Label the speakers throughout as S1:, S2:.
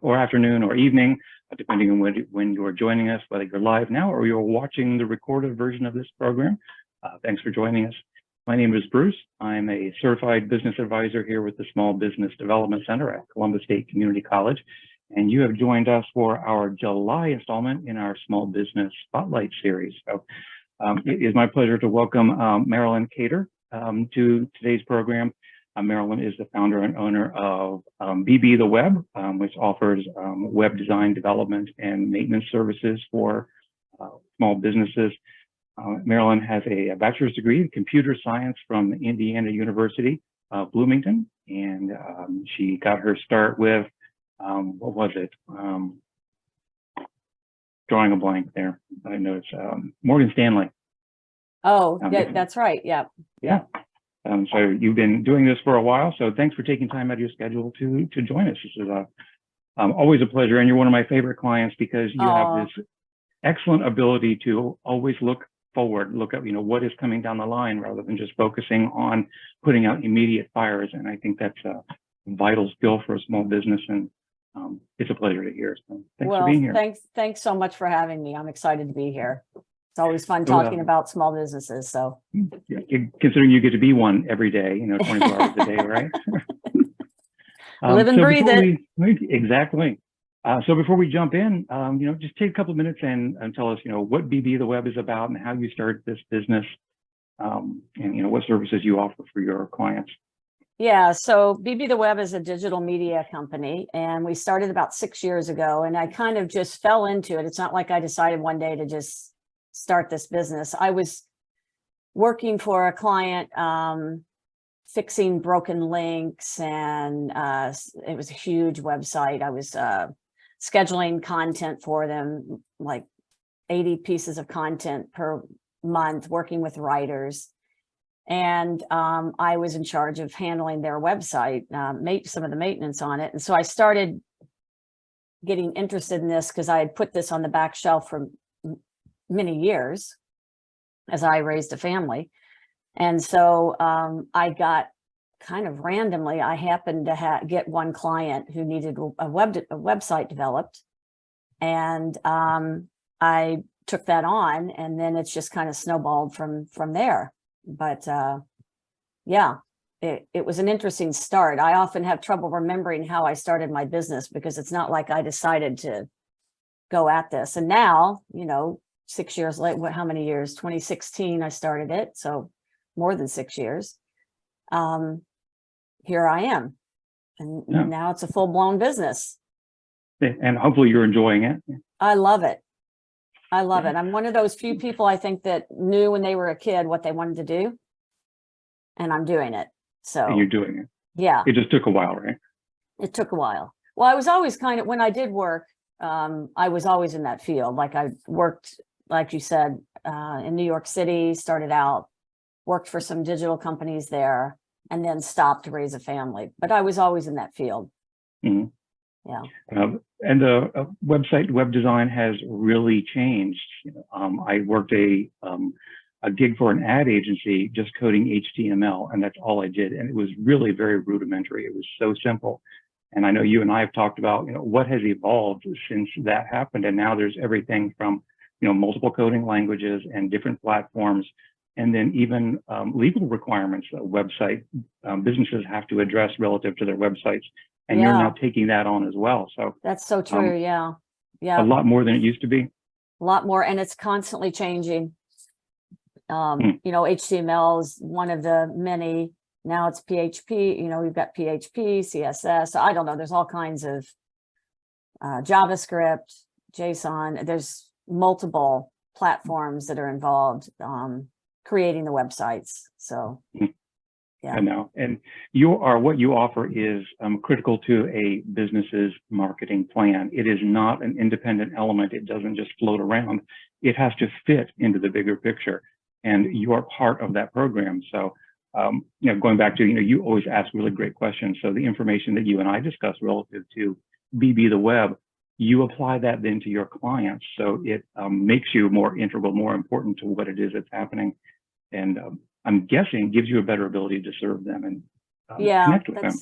S1: or afternoon or evening, depending on when you're joining us, whether you're live now or you're watching the recorded version of this program. Thanks for joining us. My name is Bruce. I'm a certified business advisor here with the Small Business Development Center at Columbus State Community College. And you have joined us for our July installment in our Small Business Spotlight series. So it is my pleasure to welcome Marilyn Khadr to today's program. Marilyn is the founder and owner of BB the Web, which offers web design, development, and maintenance services for small businesses. Marilyn has a bachelor's degree in computer science from Indiana University, Bloomington, and she got her start with, what was it? Drawing a blank there. I know it's Morgan Stanley.
S2: Oh, yeah, that's right. Yeah.
S1: Yeah. So you've been doing this for a while, so thanks for taking time out of your schedule to join us. This is always a pleasure, and you're one of my favorite clients because you have this excellent ability to always look forward, look at what is coming down the line rather than just focusing on putting out immediate fires. And I think that's a vital skill for a small business, and it's a pleasure to hear. So thanks for being here.
S2: Thanks so much for having me. I'm excited to be here. It's always fun talking about small businesses. So,
S1: yeah, considering you get to be one every day, 24 hours a day, right?
S2: Live and breathe it.
S1: Exactly. So before we jump in, just take a couple of minutes and tell us, what BB the Web is about and how you started this business, and what services you offer for your clients.
S2: Yeah, so BB the Web is a digital media company, and we started about 6 years ago, and I kind of just fell into it. It's not like I decided one day to just start this business. I was working for a client, fixing broken links, and it was a huge website. I was scheduling content for them, like 80 pieces of content per month, working with writers. And I was in charge of handling their website, some of the maintenance on it. And so I started getting interested in this because I had put this on the back shelf for many years as I raised a family. And so I got kind of randomly, I happened to get one client who needed a website developed. And I took that on, and then it's just kind of snowballed from there. But yeah, it was an interesting start. I often have trouble remembering how I started my business because it's not like I decided to go at this. And now, 6 years later, how many years? 2016, I started it. So more than 6 years. Here I am. And now it's a full-blown business.
S1: And hopefully you're enjoying it.
S2: I love it. I love it. I'm one of those few people, I think, that knew when they were a kid what they wanted to do. And I'm doing it. So
S1: and you're doing it.
S2: Yeah.
S1: It just took a while, right?
S2: It took a while. Well, I was always when I did work, I was always in that field. Like I worked, like you said, in New York City, started out, worked for some digital companies there, and then stopped to raise a family. But I was always in that field.
S1: Mm-hmm.
S2: Yeah.
S1: And the website web design has really changed. I worked a gig for an ad agency just coding HTML, and that's all I did. And it was really very rudimentary. It was so simple. And I know you and I have talked about, what has evolved since that happened. And now there's everything from, multiple coding languages and different platforms, and then even legal requirements that website businesses have to address relative to their websites. And you're now taking that on as well. So
S2: that's so true. Yeah.
S1: A lot more than it used to be.
S2: A lot more. And it's constantly changing. HTML is one of the many. Now it's PHP, we've got PHP, CSS. I don't know. There's all kinds of JavaScript, JSON. There's multiple platforms that are involved creating the websites. So, yeah.
S1: I know. And what you offer is critical to a business's marketing plan. It is not an independent element. It doesn't just float around. It has to fit into the bigger picture. And you are part of that program. So, going back to, you always ask really great questions. So the information that you and I discussed relative to BB the Web, you apply that then to your clients. So it makes you more integral, more important to what it is that's happening. And I'm guessing gives you a better ability to serve them and connect with them.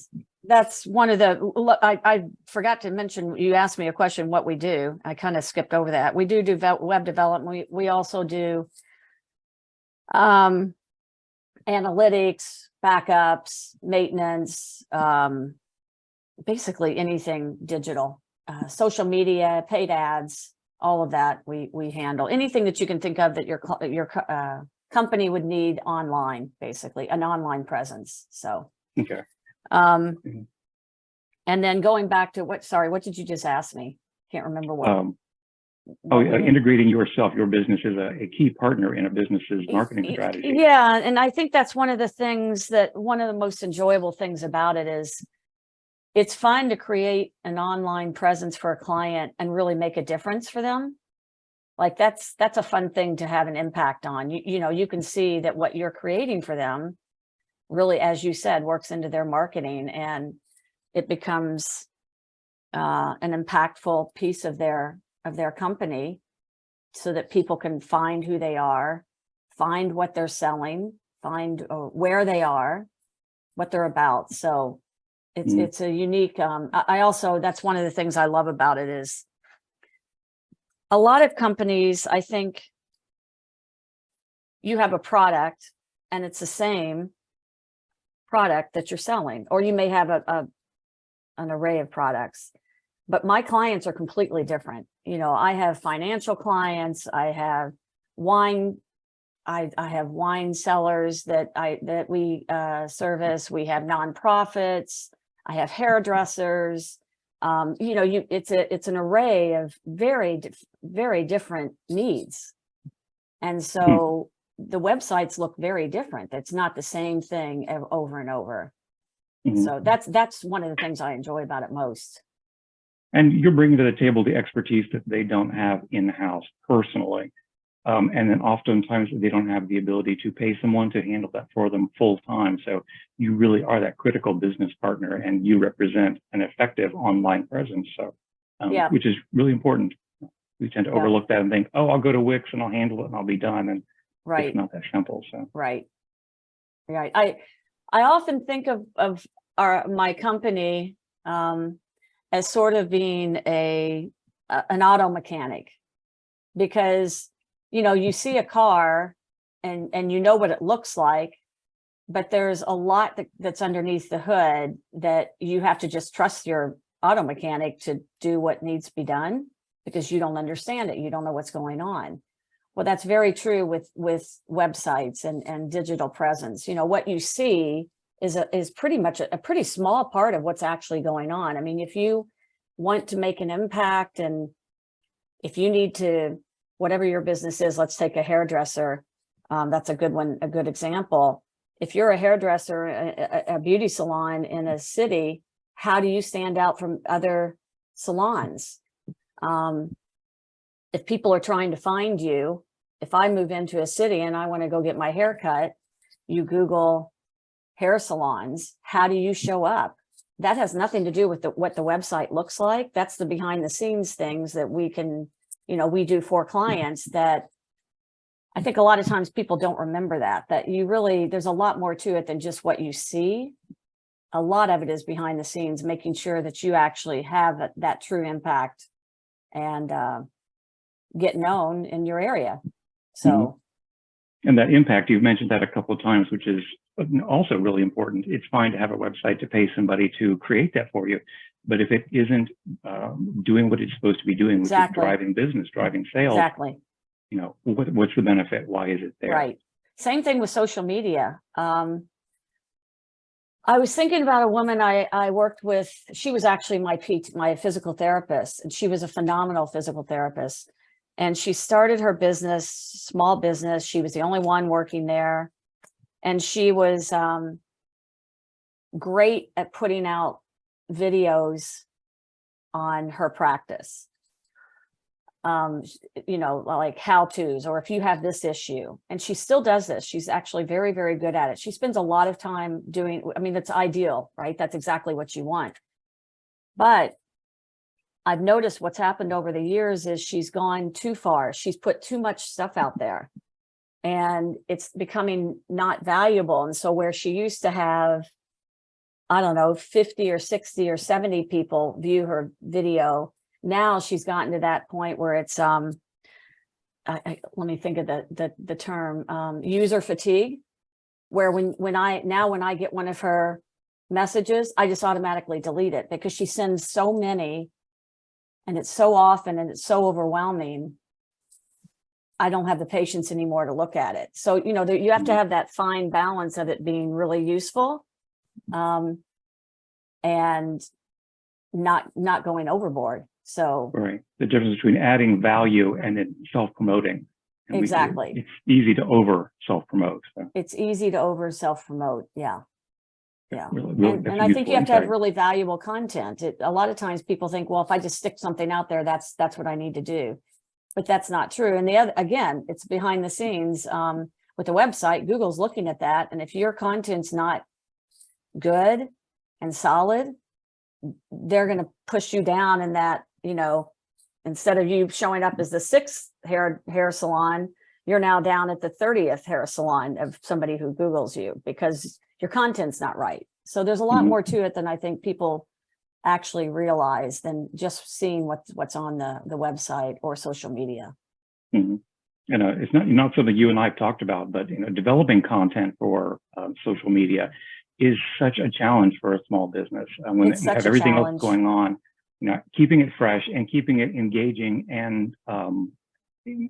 S2: that's one of the, I forgot to mention, you asked me a question, what we do. I kind of skipped over that. We do web development. We also do analytics, backups, maintenance, basically anything digital, social media, paid ads, all of that we handle. Anything that you can think of that your company would need online, basically an online presence. So
S1: Okay.
S2: and then going back to what did you just ask me? Can't remember what.
S1: Integrating your business is a key partner in a business's marketing strategy.
S2: Yeah, and I think that's one of the most enjoyable things about it is it's fun to create an online presence for a client and really make a difference for them. Like that's a fun thing to have an impact on. You know, you can see that what you're creating for them really, as you said, works into their marketing, and it becomes an impactful piece of their company, so that people can find who they are, find what they're selling, find where they are, what they're about. So it's a unique, I also, that's one of the things I love about it is a lot of companies, I think you have a product and it's the same product that you're selling, or you may have an array of products, but my clients are completely different. You know, I have financial clients, I have wine, I have wine sellers that we service. We have nonprofits. I have hairdressers. You know, it's an array of very different needs, and so the websites look very different. It's not the same thing over and over. So that's one of the things I enjoy about it most.
S1: And you're bringing to the table the expertise that they don't have in-house personally. And then oftentimes they don't have the ability to pay someone to handle that for them full time. So you really are that critical business partner, and you represent an effective online presence. So, which is really important. We tend to overlook that and think, oh, I'll go to Wix and I'll handle it and I'll be done. And it's not that simple. So
S2: right. I often think of my company as sort of being an auto mechanic, because you know, you see a car and you know what it looks like, but there's a lot that's underneath the hood that you have to just trust your auto mechanic to do what needs to be done, because you don't understand it. You don't know what's going on. Well, that's very true with websites and digital presence. You know, what you see is pretty much a pretty small part of what's actually going on. I mean, if you want to make an impact, and if you need to, whatever your business is, let's take a hairdresser. That's a good one, a good example. If you're a hairdresser, a beauty salon in a city, how do you stand out from other salons? If people are trying to find you, if I move into a city and I want to go get my hair cut, you Google hair salons, how do you show up? That has nothing to do with what the website looks like. That's the behind the scenes things that we can, you know, we do for clients, that I think a lot of times people don't remember that you really, there's a lot more to it than just what you see. A lot of it is behind the scenes, making sure that you actually have that true impact and get known in your area. So,
S1: and that impact, you've mentioned that a couple of times, which is also really important. It's fine to have a website to pay somebody to create that for you, but if it isn't doing what it's supposed to be doing, which is driving business, driving sales, you know, what's the benefit? Why is it there?
S2: Right. Same thing with social media. I was thinking about a woman I worked with. She was actually my physical therapist, and she was a phenomenal physical therapist. And she started her business, small business. She was the only one working there. And she was great at putting out videos on her practice. You know, like how-tos, or if you have this issue. And she still does this. She's actually very, very good at it. She spends a lot of time doing, I mean, that's ideal, right? That's exactly what you want. But I've noticed what's happened over the years is she's gone too far. She's put too much stuff out there, and it's becoming not valuable. And so where she used to have I don't know, 50 or 60 or 70 people view her video. Now she's gotten to that point where it's, let me think of the term, user fatigue, where when I get one of her messages, I just automatically delete it because she sends so many and it's so often and it's so overwhelming. I don't have the patience anymore to look at it. So, you know, you have to have that fine balance of it being really useful, and not going overboard. So
S1: right, the difference between adding value and then self-promoting. And
S2: exactly,
S1: it's easy to over self-promote. So.
S2: It's easy to over self-promote. Yeah. Yeah.
S1: Really,
S2: and I think you have to have really valuable content. A lot of times people think, well, if I just stick something out there, that's what I need to do. But that's not true. And the other, again, it's behind the scenes. With the website, Google's looking at that. And if your content's not good and solid, they're going to push you down in that, you know, instead of you showing up as the 6th hair salon, you're now down at the 30th hair salon of somebody who Googles you because your content's not right. So there's a lot more to it than I think people actually realize than just seeing what's on the website or social media.
S1: You know, it's not something you and I have talked about, but you know, developing content for social media is such a challenge for a small business when you have everything else going on. You know, keeping it fresh and keeping it engaging and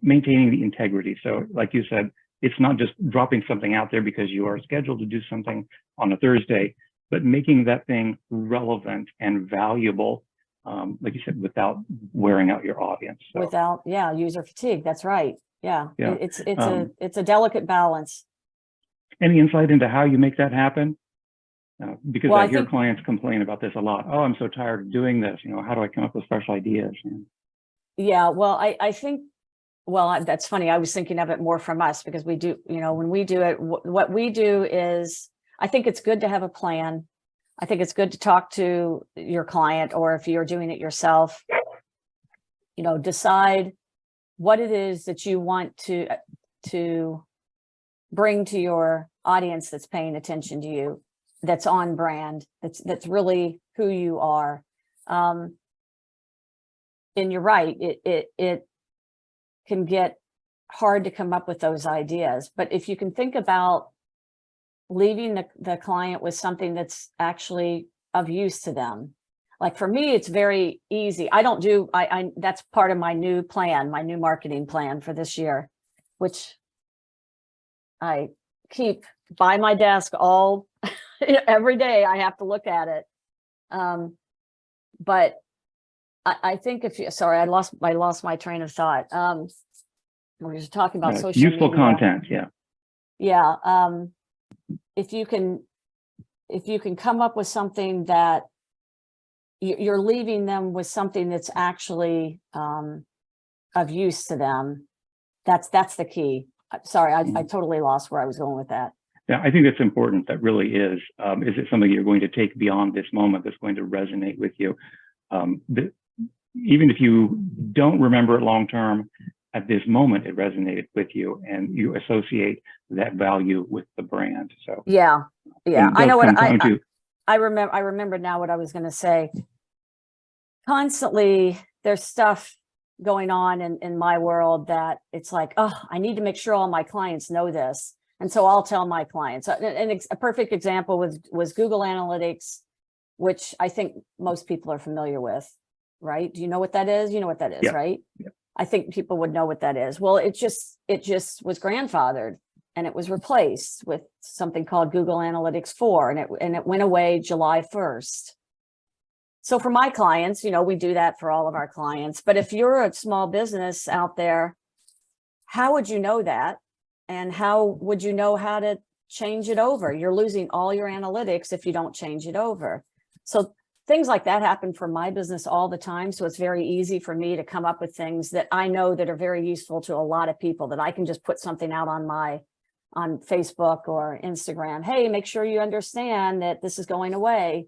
S1: maintaining the integrity. So, like you said, it's not just dropping something out there because you are scheduled to do something on a Thursday, but making that thing relevant and valuable, like you said, without wearing out your audience. So.
S2: Without, user fatigue. That's right. Yeah. It's a delicate balance.
S1: Any insight into how you make that happen? Because I hear clients complain about this a lot. Oh, I'm so tired of doing this. You know, how do I come up with fresh ideas?
S2: Yeah, well, I think, well, that's funny. I was thinking of it more from us because we do, you know, when we do it, what we do is, I think it's good to have a plan. I think it's good to talk to your client, or if you're doing it yourself, you know, decide what it is that you want to bring to your audience that's paying attention to you, that's on brand, that's really who you are. And you're right, it can get hard to come up with those ideas. But if you can think about leaving the client with something that's actually of use to them. Like for me, it's very easy. That's part of my new plan, my new marketing plan for this year, which I keep by my desk every day. I have to look at it. But I think sorry, I lost my train of thought. We were just talking about social
S1: useful
S2: media.
S1: Content. Yeah.
S2: Yeah. If you can come up with something that you're leaving them with something that's actually of use to them, that's the key. Sorry, I totally lost where I was going with that.
S1: Yeah, I think that's important. That really is. Is it something you're going to take beyond this moment that's going to resonate with you? Even if you don't remember it long term, at this moment it resonated with you, and you associate that value with the brand. So
S2: yeah, I know what I remember now what I was going to say. Constantly, there's stuff going on in my world that it's like, oh, I need to make sure all my clients know this. And so I'll tell my clients. And a perfect example was Google Analytics, which I think most people are familiar with, right? Do you know what that is? You know what that is, right?
S1: Yeah.
S2: I think people would know what that is. Well, it just was grandfathered, and it was replaced with something called Google Analytics 4, and it went away July 1st. So for my clients, you know, we do that for all of our clients. But if you're a small business out there, how would you know that? And how would you know how to change it over? You're losing all your analytics if you don't change it over. So things like that happen for my business all the time. So it's very easy for me to come up with things that I know that are very useful to a lot of people, that I can just put something out on Facebook or Instagram. Hey, make sure you understand that this is going away.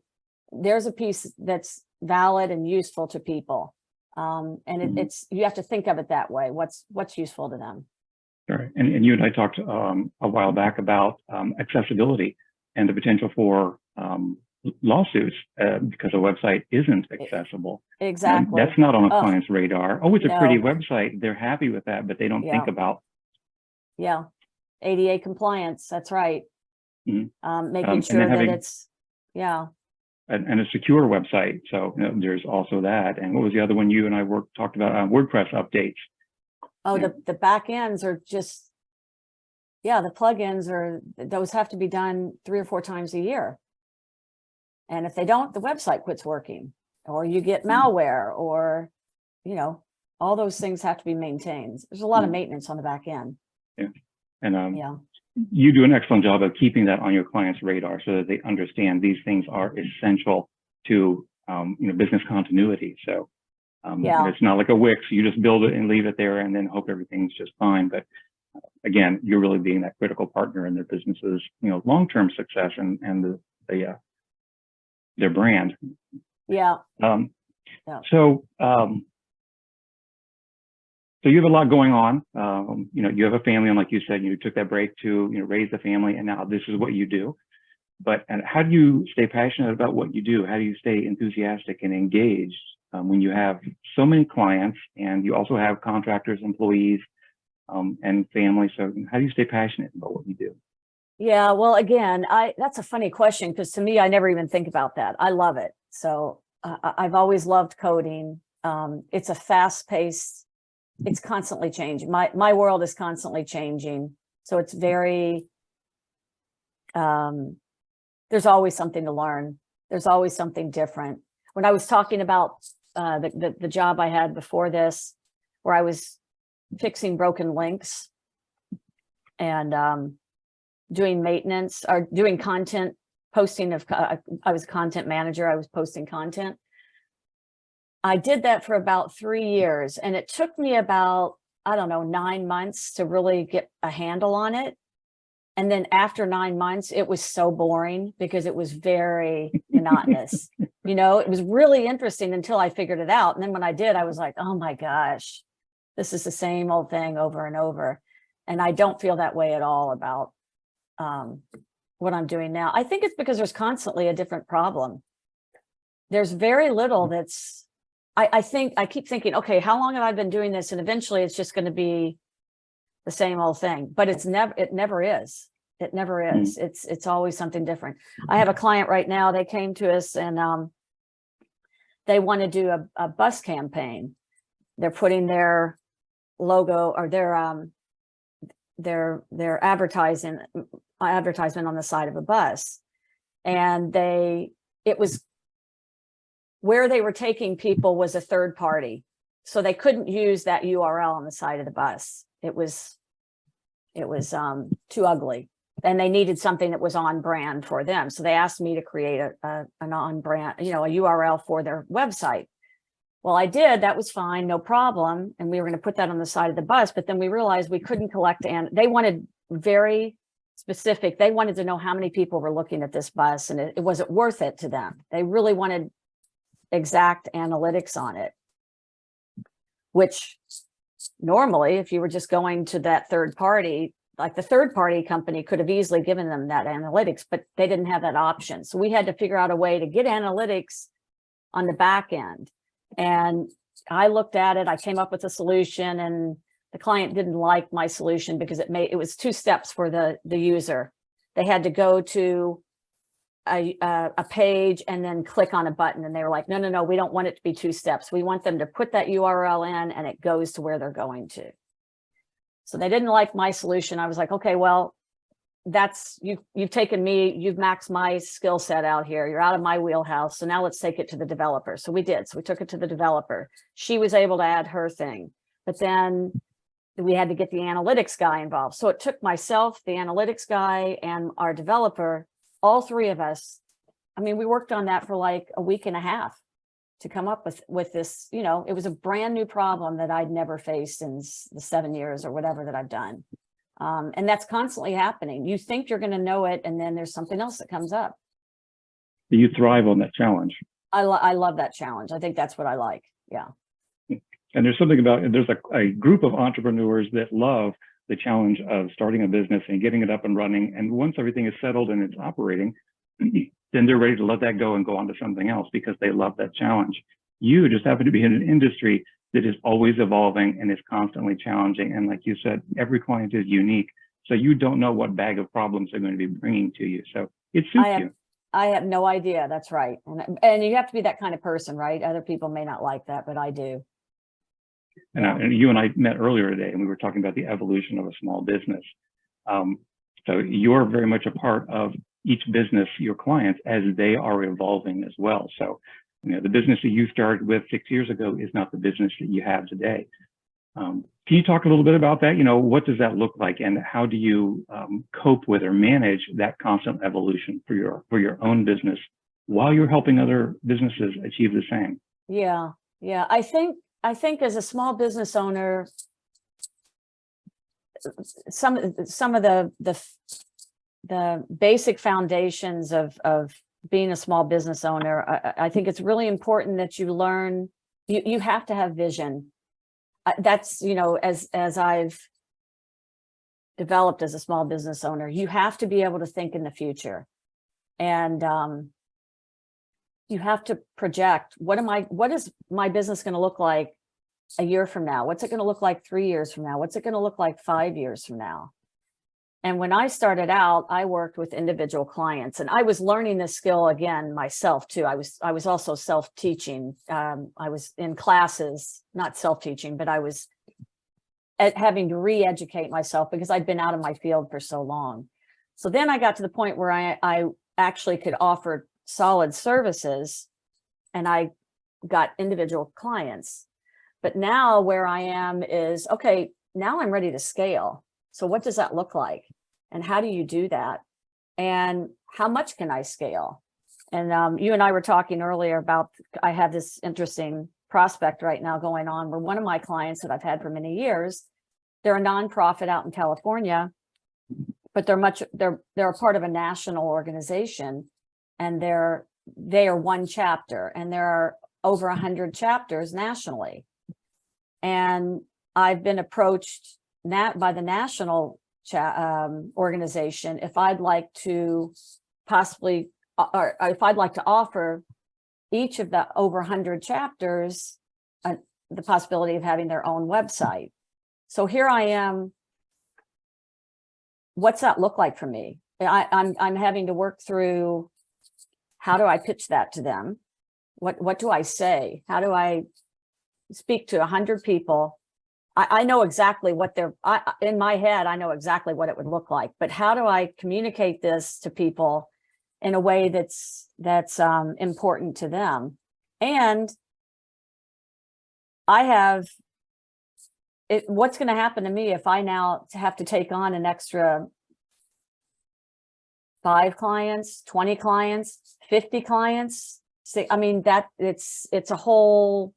S2: There's a piece that's valid and useful to people. And it's, you have to think of it that way. What's useful to them.
S1: Sure. And you and I talked a while back about accessibility and the potential for lawsuits because a website isn't accessible.
S2: Exactly.
S1: That's not on a client's radar. Oh, it's a pretty
S2: No.
S1: website. They're happy with that, but they don't think about.
S2: Yeah. ADA compliance. That's right. Making sure that it's,
S1: and a secure website. So there's also that. And what was the other one you and I talked about? WordPress updates.
S2: Oh, the back ends are just, the plugins those have to be done 3 or 4 times a year. And if they don't, the website quits working, or you get malware, or, all those things have to be maintained. There's a lot of maintenance on the back end.
S1: Yeah. And you do an excellent job of keeping that on your client's radar so that they understand these things are essential to, business continuity. So it's not like a Wix. You just build it and leave it there and then hope everything's just fine. But again, you're really being that critical partner in their business's, long-term success and their brand.
S2: Yeah.
S1: So you have a lot going on. You have a family, and like you said, you took that break to raise the family, and now this is what you do. But how do you stay passionate about what you do? How do you stay enthusiastic and engaged when you have so many clients and you also have contractors, employees, and family? So how do you stay passionate about what you do?
S2: Yeah, well, again, that's a funny question, because to me, I never even think about that. I love it. So I've always loved coding. It's a fast-paced, it's constantly changing. My world is constantly changing. So it's very, there's always something to learn. There's always something different. When I was talking about the job I had before this, where I was fixing broken links and doing maintenance or doing content posting I was a content manager. I was posting content. I did that for about 3 years, and it took me about, 9 months to really get a handle on it. And then after 9 months, it was so boring because it was very monotonous. It was really interesting until I figured it out. And then when I did, I was like, oh my gosh, this is the same old thing over and over. And I don't feel that way at all about what I'm doing now. I think it's because there's constantly a different problem. There's very little that's, I keep thinking, okay, how long have I been doing this? And eventually it's just going to be the same old thing, but it never is. It never is. It's always something different. I have a client right now. They came to us and they want to do a bus campaign. They're putting their logo or their advertisement on the side of a bus, and it was where they were taking people was a third party, so they couldn't use that URL on the side of the bus. It was too ugly, and they needed something that was on brand for them. So they asked me to create an on brand, a URL for their website. Well, I did. That was fine, no problem. And we were going to put that on the side of the bus, but then we realized we couldn't collect, and they wanted very specific. They wanted to know how many people were looking at this bus, and it wasn't worth it to them. They really wanted exact analytics on it, which normally, if you were just going to that third party, like the third party company could have easily given them that analytics, but they didn't have that option. So we had to figure out a way to get analytics on the back end. And I looked at it, I came up with a solution, and the client didn't like my solution because it was 2 steps for the user. They had to go to a page and then click on a button, and they were like, no, we don't want it to be 2 steps. We want them to put that URL in and it goes to where they're going to. So they didn't like my solution. I was like, okay, well, that's you've taken me, you've maxed my skill set out here. You're out of my wheelhouse. So now let's take it to the developer. So we did. So we took it to the developer. She was able to add her thing, but then we had to get the analytics guy involved. So it took myself, the analytics guy, and our developer, all 3 of us. I mean, we worked on that for like a week and a half to come up with this. It was a brand new problem that I'd never faced in the 7 years or whatever that I've done. And that's constantly happening. You think you're going to know it, and then there's something else that comes up.
S1: You thrive on that challenge.
S2: I love that challenge. I think that's what I like. Yeah.
S1: And there's something about, there's a group of entrepreneurs that love the challenge of starting a business and getting it up and running. And once everything is settled and it's operating, then they're ready to let that go and go on to something else because they love that challenge. You just happen to be in an industry that is always evolving and is constantly challenging. And like you said, every client is unique. So you don't know what bag of problems they're going to be bringing to you. So it suits you.
S2: I have no idea. That's right. And you have to be that kind of person, right? Other people may not like that, but I do.
S1: And you and I met earlier today, and we were talking about the evolution of a small business. So you're very much a part of each business, your clients, as they are evolving as well. So, the business that you started with 6 years ago is not the business that you have today. Can you talk a little bit about that? What does that look like, and how do you cope with or manage that constant evolution for your own business while you're helping other businesses achieve the same?
S2: Yeah. I think as a small business owner, some of the basic foundations of being a small business owner, I think it's really important that you learn. You have to have vision. That's, as I've developed as a small business owner, you have to be able to think in the future, and you have to project, what is my business going to look like a year from now? What's it going to look like 3 years from now? What's it going to look like 5 years from now? And when I started out, I worked with individual clients, and I was learning this skill again myself too. I was also self-teaching. I was in classes, not self-teaching, but I was having to re-educate myself because I'd been out of my field for so long. So then I got to the point where I actually could offer solid services, and I got individual clients. But now where I am is, okay, now I'm ready to scale. So what does that look like? And how do you do that? And how much can I scale? And you and I were talking earlier about, I have this interesting prospect right now going on where one of my clients that I've had for many years, they're a nonprofit out in California, but they're a part of a national organization, and they are one chapter, and there are over 100 chapters nationally. And I've been approached by the national organization if I'd like to possibly, or if I'd like to offer each of the over 100 chapters the possibility of having their own website. So here I am. What's that look like for me? I'm having to work through, how do I pitch that to them? What do I say? How do I speak to 100 people? I know exactly what in my head, I know exactly what it would look like, but how do I communicate this to people in a way that's important to them? And what's going to happen to me if I now have to take on an extra 5 clients, 20 clients, 50 clients? I mean, that it's a whole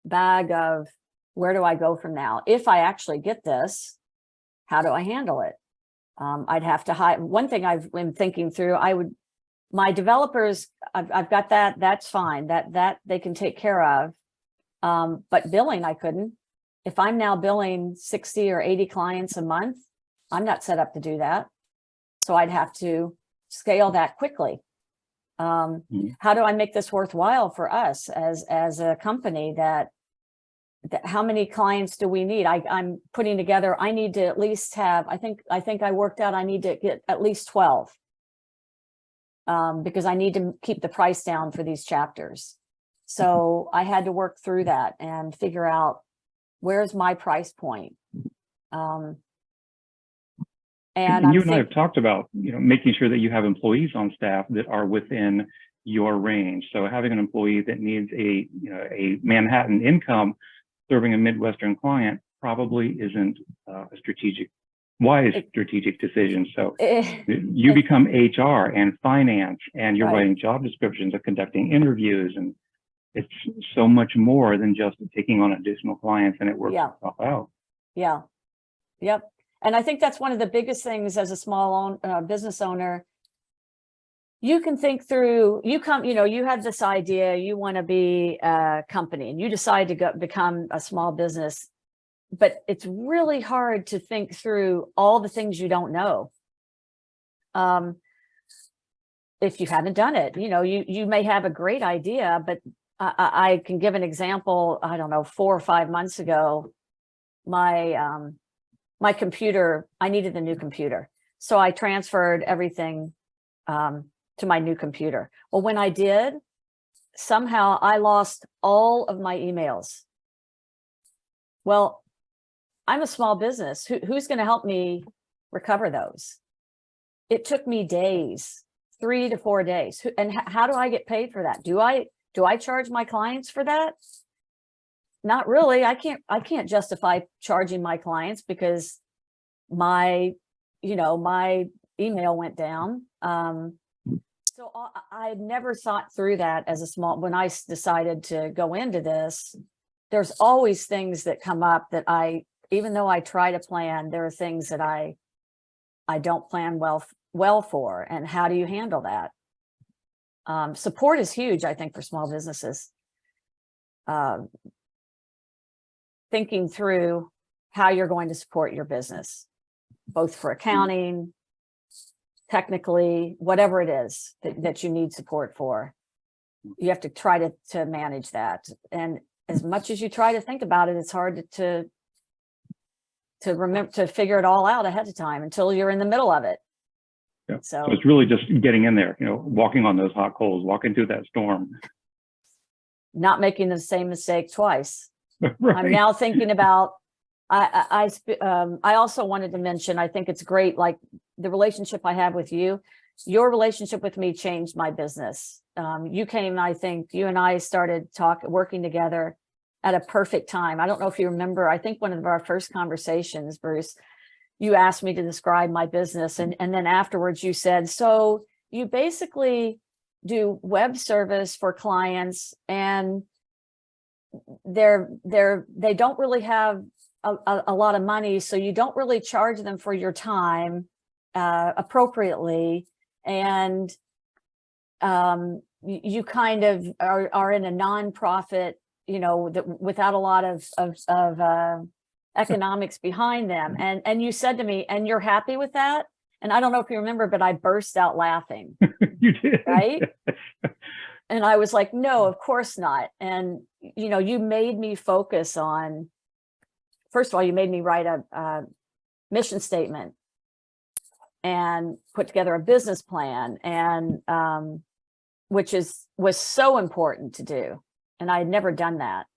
S2: bag of, where do I go from now? If I actually get this, how do I handle it? I'd have to hire. One thing I've been thinking through, my developers, I've got that, that's fine. That they can take care of. But billing, I couldn't. If I'm now billing 60 or 80 clients a month, I'm not set up to do that. So I'd have to scale that quickly. How do I make this worthwhile for us as a company? How many clients do we need? I'm putting together, I need to at least have, I think I worked out, I need to get at least 12 because I need to keep the price down for these chapters. So I had to work through that and figure out, where's my price point? And
S1: you and I have talked about, making sure that you have employees on staff that are within your range. So having an employee that needs a Manhattan income serving a Midwestern client probably isn't a wise strategic decision. So you become HR and finance, and you're writing job descriptions or conducting interviews, and it's so much more than just taking on additional clients, and it works itself out. Yeah.
S2: Yep. And I think that's one of the biggest things as a small business owner. You can think through, you have this idea, you want to be a company, and you decide to become a small business, but it's really hard to think through all the things you don't know. if you haven't done it, you may have a great idea, but I can give an example. I don't know, 4 or 5 months ago, my computer, I needed a new computer. So I transferred everything to my new computer. Well, when I did, somehow I lost all of my emails. Well, I'm a small business. Who's going to help me recover those? It took me days, 3 to 4 days. And how do I get paid for that? Do I charge my clients for that? Not really. I can't justify charging my clients because my email went down. So I never thought through that as a small, when I decided to go into this, there's always things that come up that even though I try to plan, there are things that I don't plan well for. And how do you handle that? Support is huge, I think, for small businesses. Thinking through how you're going to support your business, both for accounting, technically, whatever it is that you need support for. You have to try to manage that. And as much as you try to think about it, it's hard to remember to figure it all out ahead of time until you're in the middle of it.
S1: Yeah.
S2: So
S1: it's really just getting in there, walking on those hot coals, walking through that storm.
S2: Not making the same mistake twice.
S1: Right.
S2: I'm now thinking about, I also wanted to mention, I think it's great, like the relationship I have with you. Your relationship with me changed my business. You came, I think you and I started working together at a perfect time. I don't know if you remember, I think one of our first conversations, Bruce, you asked me to describe my business. And then afterwards you said, so you basically do web service for clients, and they don't really have a lot of money, so you don't really charge them for your time appropriately, and you kind of are in a nonprofit, without a lot of economics behind them. And you said to me, and you're happy with that? And I don't know if you remember, but I burst out laughing.
S1: You did,
S2: right? And I was like, no, of course not. And you made me focus on, first of all, you made me write a mission statement and put together a business plan, and which was so important to do. And I had never done that.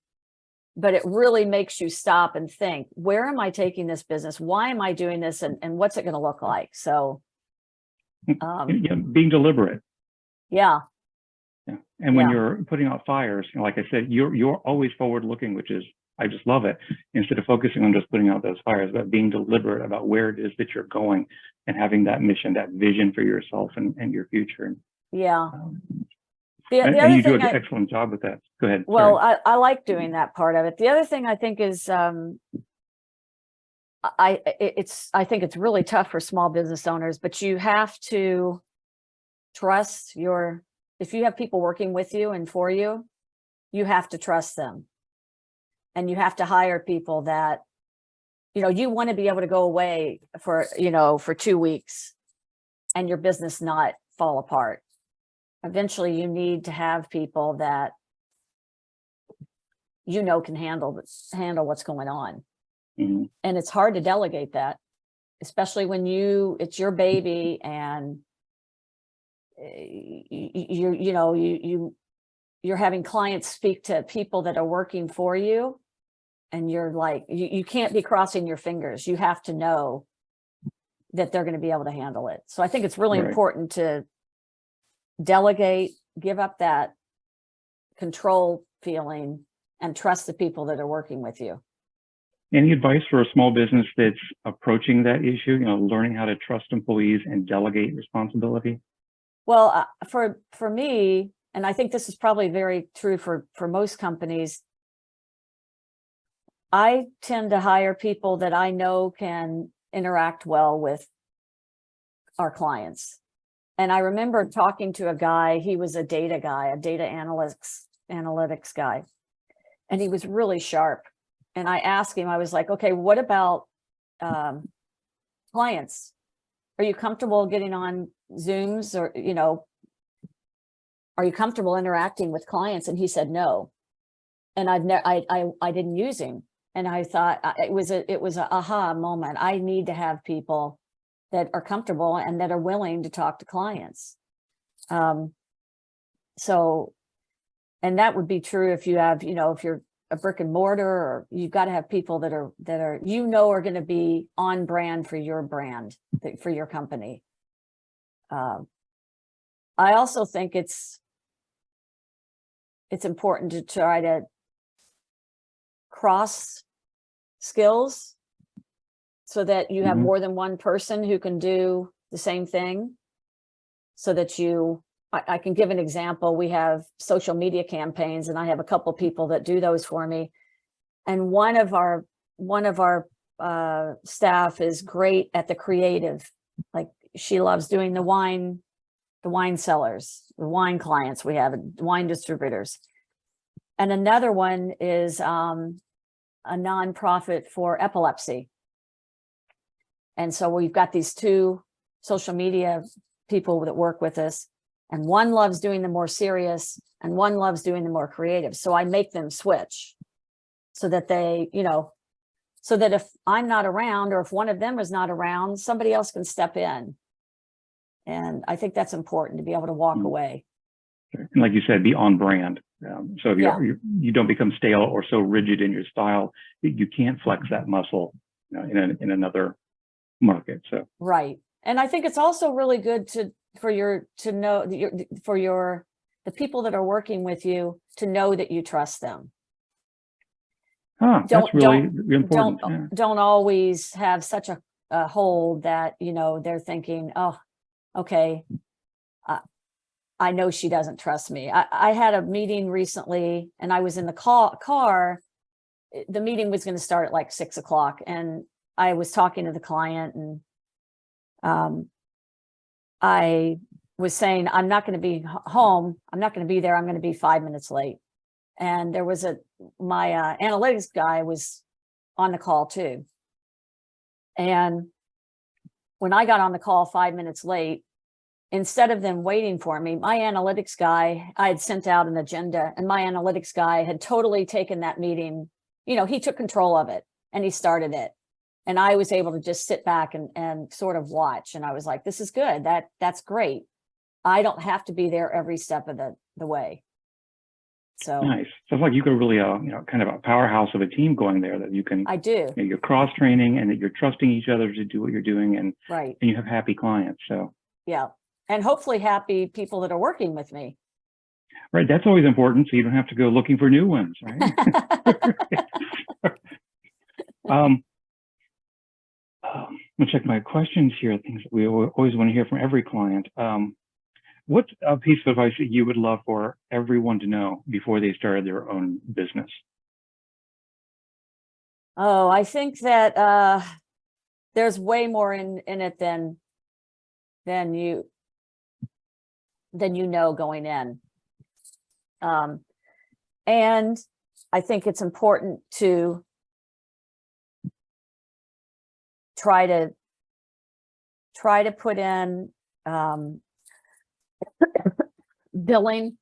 S2: But it really makes you stop and think, where am I taking this business? Why am I doing this? And what's it going to look like? So
S1: being deliberate.
S2: Yeah.
S1: Yeah. And when you're putting out fires, like I said, you're always forward looking, which is, I just love it. Instead of focusing on just putting out those fires, but being deliberate about where it is that you're going and having that mission, that vision for yourself and your future.
S2: Yeah.
S1: And you do an excellent job with that. Go ahead.
S2: Well, I like doing that part of it. The other thing I think is, I think it's really tough for small business owners, but you have to trust if you have people working with you and for you, you have to trust them. And you have to hire people that, you want to be able to go away for 2 weeks and your business not fall apart. Eventually you need to have people that can handle what's going on.
S1: Mm-hmm.
S2: And it's hard to delegate that, especially when it's your baby, and you're having clients speak to people that are working for you, and you're like, you can't be crossing your fingers. You have to know that they're going to be able to handle it. So I think it's really important to delegate, give up that control feeling, and trust the people that are working with you.
S1: Any advice for a small business that's approaching that issue, learning how to trust employees and delegate responsibility?
S2: Well, for me, and I think this is probably very true for most companies, I tend to hire people that I know can interact well with our clients. And I remember talking to a guy, he was a data guy, a data analytics guy, and he was really sharp. And I asked him, I was like, okay, what about clients? Are you comfortable getting on Zooms or, are you comfortable interacting with clients? And he said, no. And I didn't use him. And I thought it was a aha moment. I need to have people that are comfortable and that are willing to talk to clients. So, and that would be true if you have, if you're a brick and mortar, or you've got to have people that are, are going to be on brand for your brand, for your company. I also think it's important to try to cross skills so that you have more than one person who can do the same thing, so that I can give an example. We have social media campaigns, and I have a couple people that do those for me. And one of our staff is great at the creative. Like, she loves doing the wine sellers, the wine clients we have, wine distributors. And another one is a nonprofit for epilepsy. And so we've got these two social media people that work with us, and one loves doing the more serious and one loves doing the more creative. So I make them switch so that they, so that if I'm not around, or if one of them is not around, somebody else can step in. And I think that's important, to be able to walk away.
S1: And like you said, be on brand. So if you don't become stale or so rigid in your style, you can't flex that muscle in another market. So
S2: right. And I think it's also really good for the people that are working with you to know that you trust them.
S1: That's really important.
S2: Don't always have such a hold that, they're thinking, oh, okay, I know she doesn't trust me. I had a meeting recently, and I was in the car. The meeting was going to start at like 6 o'clock, and I was talking to the client, and I was saying, I'm not going to be home. I'm not going to be there. I'm going to be 5 minutes late. And there was my analytics guy was on the call too. And when I got on the call 5 minutes late, instead of them waiting for me, my analytics guy, I had sent out an agenda, and my analytics guy had totally taken that meeting. He took control of it, and he started it. And I was able to just sit back and sort of watch. And I was like, this is good. That's great. I don't have to be there every step of the way. So
S1: nice. Sounds like you got really kind of a powerhouse of a team going there, that you can.
S2: I do.
S1: You're cross training, and that you're trusting each other to do what you're doing, and
S2: right.
S1: And you have happy clients. So
S2: yeah, and hopefully happy people that are working with me.
S1: Right. That's always important, so you don't have to go looking for new ones. Right. Let me check my questions here. Things that we always want to hear from every client. What's a piece of advice that you would love for everyone to know before they started their own business?
S2: Oh, I think that there's way more in it than you going in. And I think it's important to try to put in billing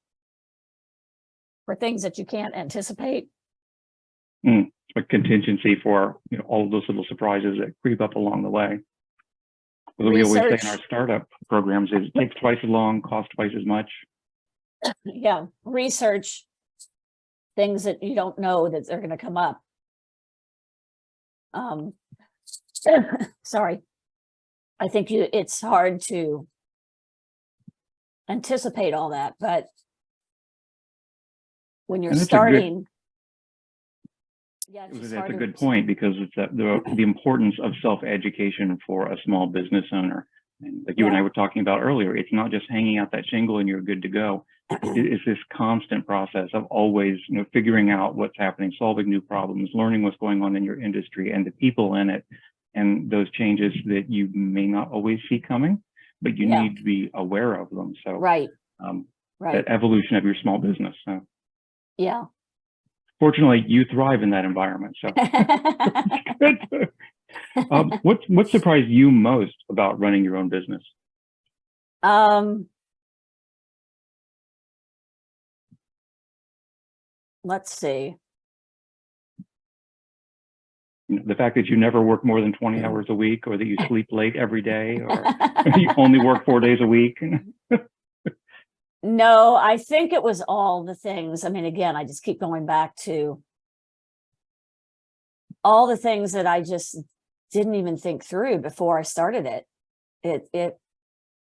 S2: for things that you can't anticipate.
S1: A contingency for all of those little surprises that creep up along the way. What we always say in our startup programs is it takes twice as long, costs twice as much.
S2: Yeah, research things that you don't know that they're going to come up. Sorry, I think it's hard to anticipate all that, but when you're starting,
S1: that's a good point, because it's the importance of self-education for a small business owner. And like you and I were talking about earlier, it's not just hanging out that shingle and you're good to go. It's this constant process of always, figuring out what's happening, solving new problems, learning what's going on in your industry and the people in it, and those changes that you may not always see coming, but you need to be aware of them. So that evolution of your small business. So.
S2: Yeah.
S1: Fortunately, you thrive in that environment. So good. What surprised you most about running your own business?
S2: let's see.
S1: The fact that you never work more than 20 hours a week, or that you sleep late every day, or you only work 4 days a week.
S2: No, I think it was all the things. I mean, again, I just keep going back to all the things that I just didn't even think through before I started it.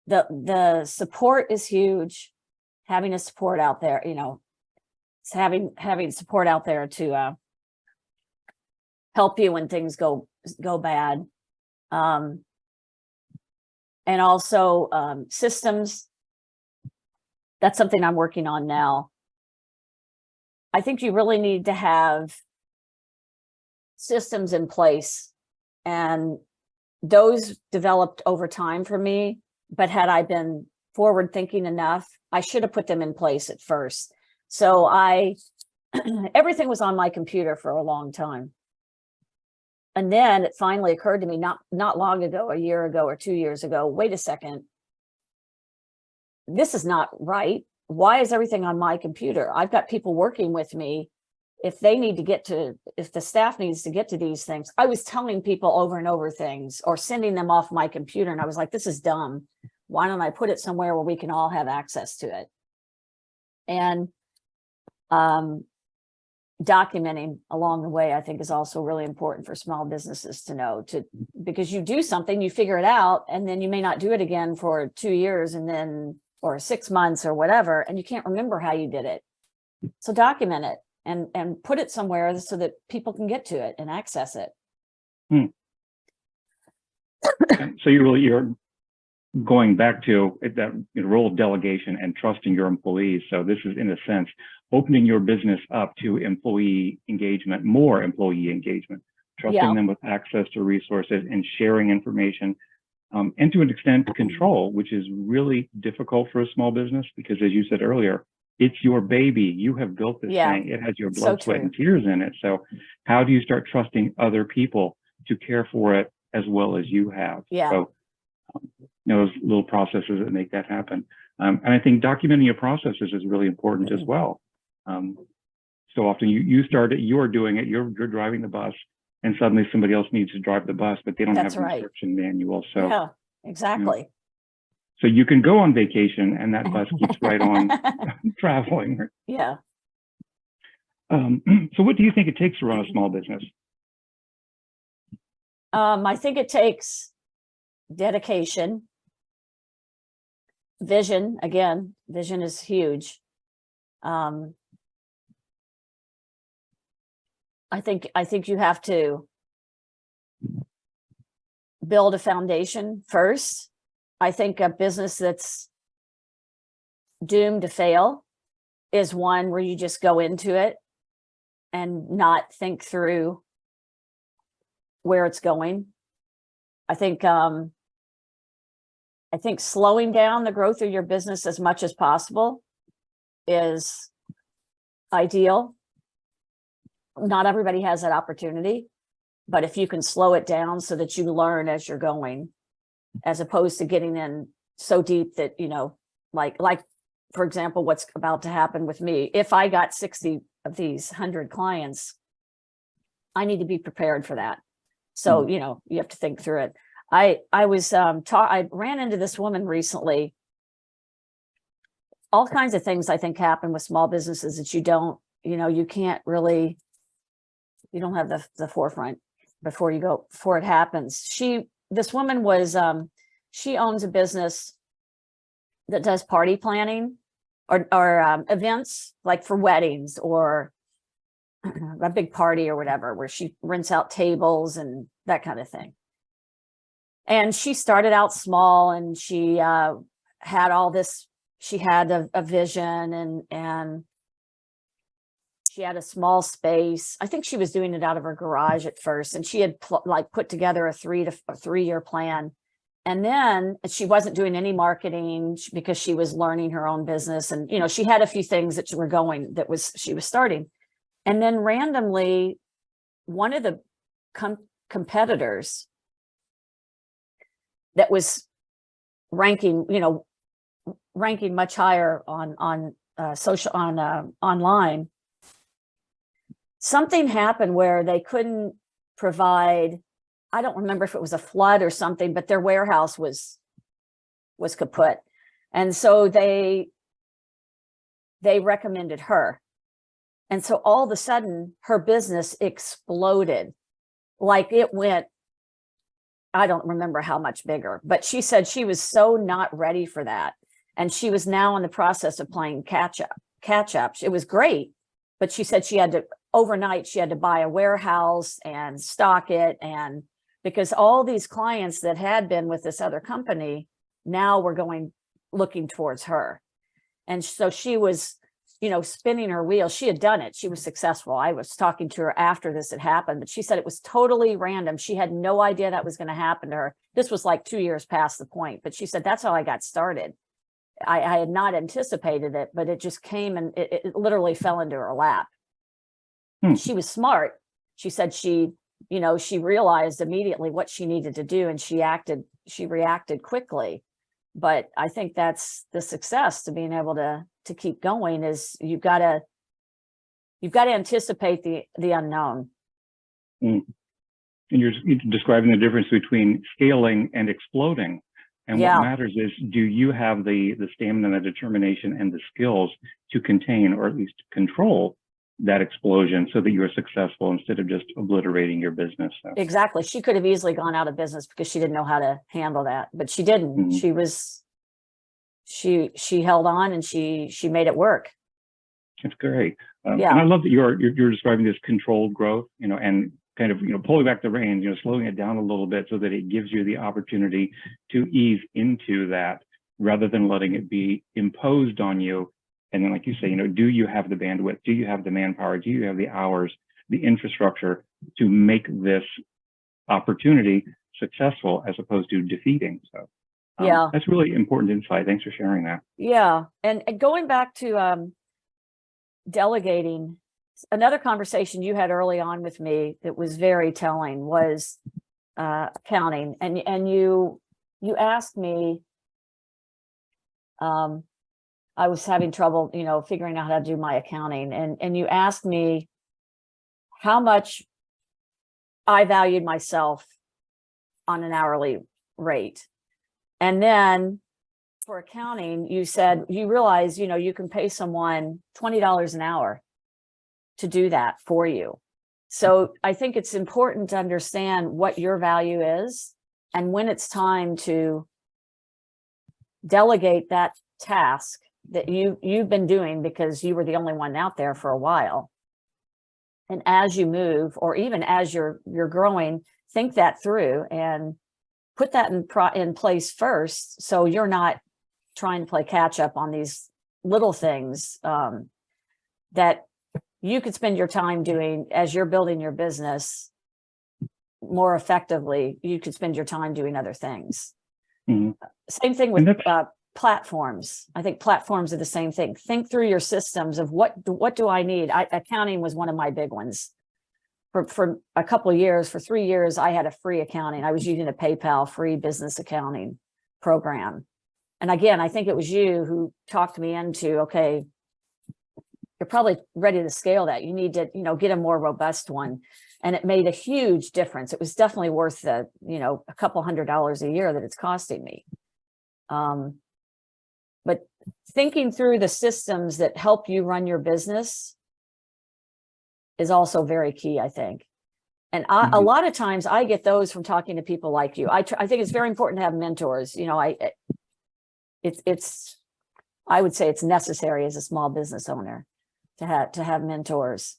S2: The support is huge. Having a support out there, having support out there to help you when things go bad. And also systems. That's something I'm working on now. I think you really need to have systems in place, and those developed over time for me. But had I been forward thinking enough, I should have put them in place at first. So everything was on my computer for a long time. And then it finally occurred to me not long ago, a year ago or 2 years ago, wait a second, this is not right. Why is everything on my computer? I've got people working with me. If the staff needs to get to these things, I was telling people over and over things or sending them off my computer. And I was like, this is dumb. Why don't I put it somewhere where we can all have access to it? And documenting along the way, I think, is also really important for small businesses to know, because you do something, you figure it out, and then you may not do it again for 2 years or 6 months or whatever, and you can't remember how you did it. So document it and put it somewhere so that people can get to it and access it.
S1: So you're going back to that role of delegation and trusting your employees. So this is, in a sense, opening your business up to employee engagement, more employee engagement, trusting them with access to resources and sharing information, and to an extent, control, which is really difficult for a small business, because, as you said earlier, it's your baby. You have built this thing. It has your blood, sweat, and tears in it. So how do you start trusting other people to care for it as well as you have? So those little processes that make that happen. And I think documenting your processes is really important as well. So often you start it, you're doing it, you're driving the bus, and suddenly somebody else needs to drive the bus, but they don't have an instruction manual. So
S2: exactly.
S1: So you can go on vacation and that bus keeps right on traveling.
S2: Yeah.
S1: So what do you think it takes to run a small business?
S2: I think it takes dedication, vision. Again, vision is huge. I think you have to build a foundation first. I think a business that's doomed to fail is one where you just go into it and not think through where it's going. I think slowing down the growth of your business as much as possible is ideal. Not everybody has that opportunity, but if you can slow it down so that you learn as you're going, as opposed to getting in so deep that, like for example, what's about to happen with me. If I got 60 of these 100 clients, I need to be prepared for that. So, you have to think through it. I ran into this woman recently. All kinds of things I think happen with small businesses that you don't, you can't really, you don't have the forefront before it happens. This woman was, she owns a business that does party planning or events, like for weddings or a big party or whatever, where she rents out tables and that kind of thing. And she started out small, and she had all this, she had a vision, and she had a small space. I think she was doing it out of her garage at first, and she had put together a 3-year plan. And then she wasn't doing any marketing because she was learning her own business. And, she had a few things that were going, she was starting. And then randomly, one of the competitors that was ranking much higher on social, online, something happened where they couldn't provide, I don't remember if it was a flood or something, but their warehouse was kaput. And so they recommended her. And so all of a sudden her business exploded. Like it went, I don't remember how much bigger, but she said she was so not ready for that. And she was now in the process of playing catch up. It was great, but she said she had to, overnight, she had to buy a warehouse and stock it. And because all these clients that had been with this other company now were looking towards her. And so she was, spinning her wheels. She had done it. She was successful. I was talking to her after this had happened, but she said it was totally random. She had no idea that was going to happen to her. This was like 2 years past the point, but she said, that's how I got started. I had not anticipated it, but it just came and it literally fell into her lap. She was smart. She said she realized immediately what she needed to do and she reacted quickly. But I think that's the success to being able to keep going is you've got to anticipate the unknown.
S1: And you're describing the difference between scaling and exploding. And what matters is, do you have the stamina, the determination, and the skills to contain or at least control that explosion so that you're successful instead of just obliterating your business? So.
S2: Exactly. She could have easily gone out of business because she didn't know how to handle that, but she didn't. She held on and she made it work.
S1: That's great. And I love that you're describing this controlled growth, and kind of, pulling back the reins, slowing it down a little bit so that it gives you the opportunity to ease into that rather than letting it be imposed on you. And then, like you say, do you have the bandwidth? Do you have the manpower? Do you have the hours, the infrastructure to make this opportunity successful as opposed to defeating? So that's really important insight. Thanks for sharing that.
S2: Yeah. And going back to delegating, another conversation you had early on with me that was very telling was accounting. And you asked me, I was having trouble, figuring out how to do my accounting. And you asked me how much I valued myself on an hourly rate. And then for accounting, you said, you realize, you can pay someone $20 an hour to do that for you. So I think it's important to understand what your value is and when it's time to delegate that task that you've been doing because you were the only one out there for a while. And as you move, or even as you're growing, think that through and put that in place first, so you're not trying to play catch up on these little things that you could spend your time doing as you're building your business more effectively. You could spend your time doing other things. Same thing with platforms. I think platforms are the same thing. Think through your systems of what do I need? Accounting was one of my big ones. For a couple of years, for 3 years, I had a free accounting. I was using a PayPal free business accounting program. And again, I think it was you who talked me into, okay, you're probably ready to scale that. You need to, get a more robust one. And it made a huge difference. It was definitely worth the, a couple $100 a year that it's costing me. But thinking through the systems that help you run your business is also very key, I think. And a lot of times I get those from talking to people like you. I think it's very important to have mentors. I would say it's necessary as a small business owner to have mentors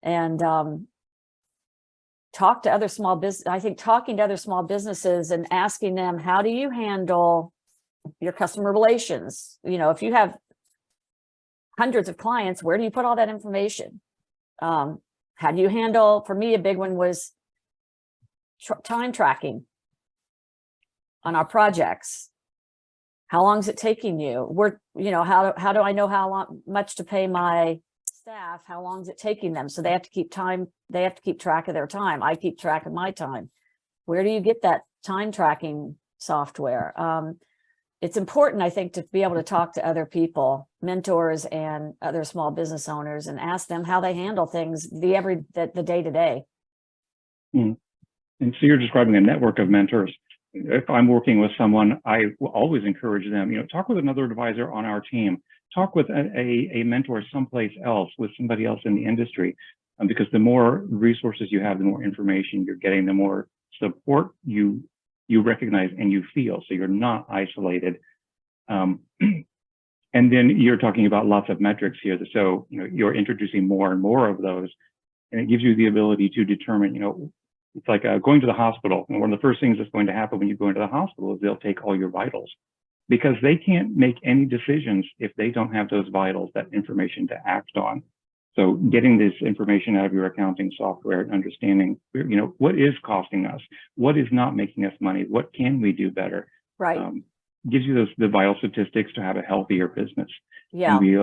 S2: and talk to other small business. I think talking to other small businesses and asking them, how do you handle your customer relations? If you have hundreds of clients, where do you put all that information? How do you handle, for me, a big one was time tracking on our projects. How long is it taking you? How do I know how much to pay my staff? How long is it taking them? So they have to keep track of their time. I keep track of my time. Where do you get that time tracking software? it's important, I think, to be able to talk to other people, mentors and other small business owners, and ask them how they handle things the day to day.
S1: And so you're describing a network of mentors. If I'm working with someone, I will always encourage them, talk with another advisor on our team, talk with a mentor someplace else, with somebody else in the industry, because the more resources you have, the more information you're getting, the more support you recognize and you feel, so you're not isolated. And then you're talking about lots of metrics here. So, you're introducing more and more of those, and it gives you the ability to determine, it's like going to the hospital. And one of the first things that's going to happen when you go into the hospital is they'll take all your vitals, because they can't make any decisions if they don't have those vitals, that information to act on. So getting this information out of your accounting software and understanding, what is costing us, what is not making us money, what can we do better,
S2: Right.
S1: Gives you the vital statistics to have a healthier business.
S2: Yeah.
S1: And we,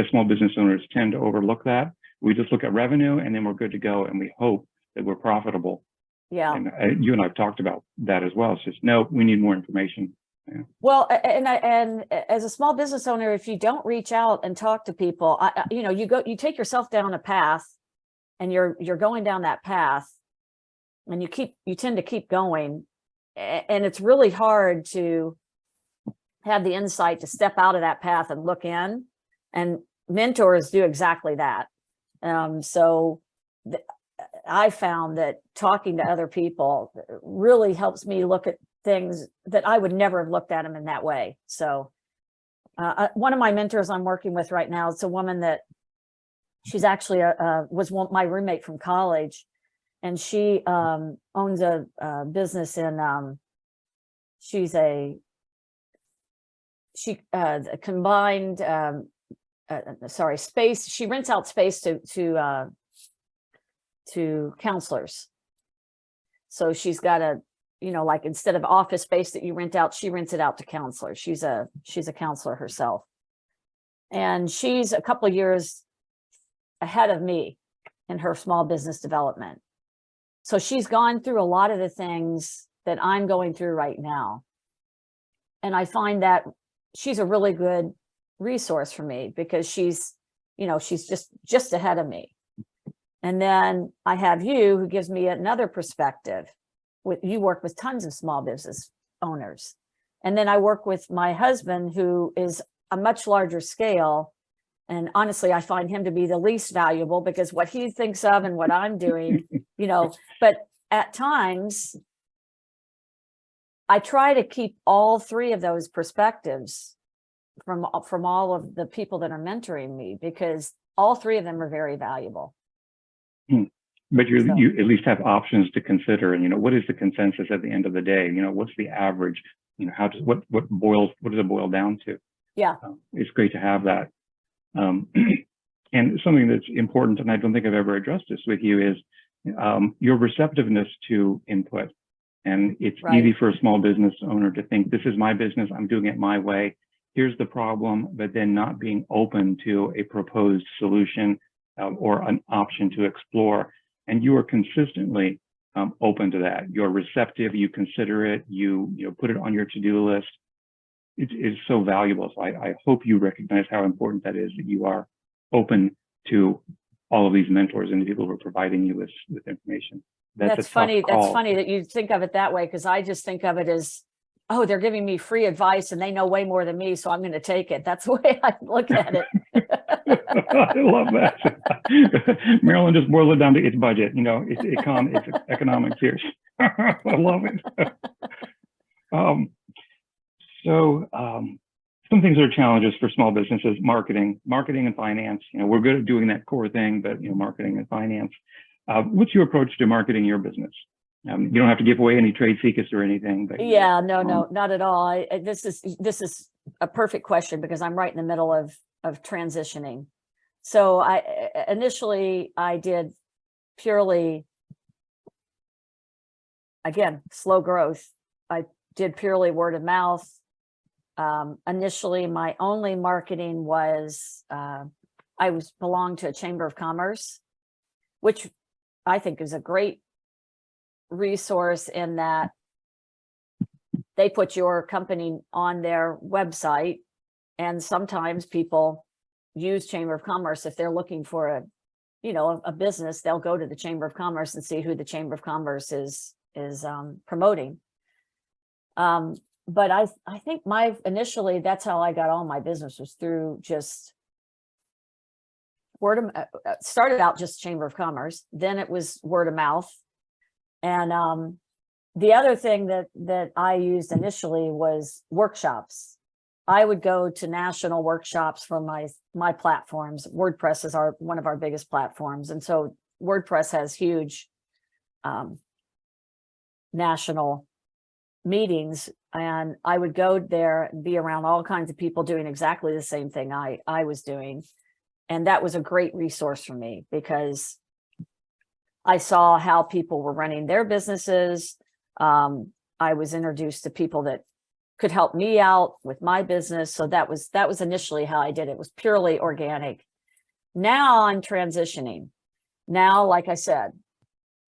S1: as small business owners, tend to overlook that. We just look at revenue and then we're good to go, and we hope that we're profitable.
S2: Yeah.
S1: And you and I've talked about that as well. It's just, no, we need more information. Yeah.
S2: Well, and as a small business owner, if you don't reach out and talk to people, you take yourself down a path, and you're going down that path, and you tend to keep going, and it's really hard to have the insight to step out of that path and look in, and mentors do exactly that. I found that talking to other people really helps me look at things that I would never have looked at them in that way. So one of my mentors I'm working with right now, it's a woman that she's actually my roommate from college, and she owns a business in combined space. She rents out space to counselors. So she's got like, instead of office space that you rent out, she rents it out to counselors. She's a counselor herself, and she's a couple of years ahead of me in her small business development. So she's gone through a lot of the things that I'm going through right now, and I find that she's a really good resource for me, because she's just ahead of me. And then I have you, who gives me another perspective. You work with tons of small business owners. And then I work with my husband, who is a much larger scale. And honestly, I find him to be the least valuable, because what he thinks of and what I'm doing, but at times I try to keep all three of those perspectives from all of the people that are mentoring me, because all three of them are very valuable.
S1: But you at least have options to consider, and what is the consensus at the end of the day? What's the average? What does it boil down to?
S2: Yeah,
S1: it's great to have that. And something that's important, and I don't think I've ever addressed this with you, is your receptiveness to input. And it's easy for a small business owner to think, this is my business, I'm doing it my way, here's the problem, but then not being open to a proposed solution or an option to explore. And you are consistently open to that. You're receptive, you consider it, you put it on your to-do list. It is so valuable. So I hope you recognize how important that is, that you are open to all of these mentors and the people who are providing you with information.
S2: That's funny. That's funny that you think of it that way, because I just think of it as, oh, they're giving me free advice and they know way more than me, so I'm going to take it. That's the way I look at it.
S1: I love that. Marilyn just boiled it down to its budget. It's economics here. I love it. Some things that are challenges for small businesses: marketing and finance. We're good at doing that core thing, but marketing and finance. What's your approach to marketing your business? You don't have to give away any trade secrets or anything. But
S2: yeah, no, not at all. This is a perfect question, because I'm right in the middle of transitioning. So initially I did purely, again, slow growth. I did purely word of mouth. Initially, my only marketing was I belonged to a chamber of commerce, which I think is a great resource, in that they put your company on their website, and sometimes people use Chamber of Commerce if they're looking for a business. They'll go to the Chamber of Commerce and see who the Chamber of Commerce is promoting. But I think initially that's how I got all my business, was through just word of, started out just Chamber of Commerce, then it was word of mouth. And the other thing that I used initially was workshops. I would go to national workshops for my platforms. WordPress is one of our biggest platforms. And so WordPress has huge national meetings, and I would go there and be around all kinds of people doing exactly the same thing I was doing. And that was a great resource for me, because I saw how people were running their businesses. I was introduced to people that could help me out with my business. So that was initially how I did it. It was purely organic. Now I'm transitioning. Now, like I said,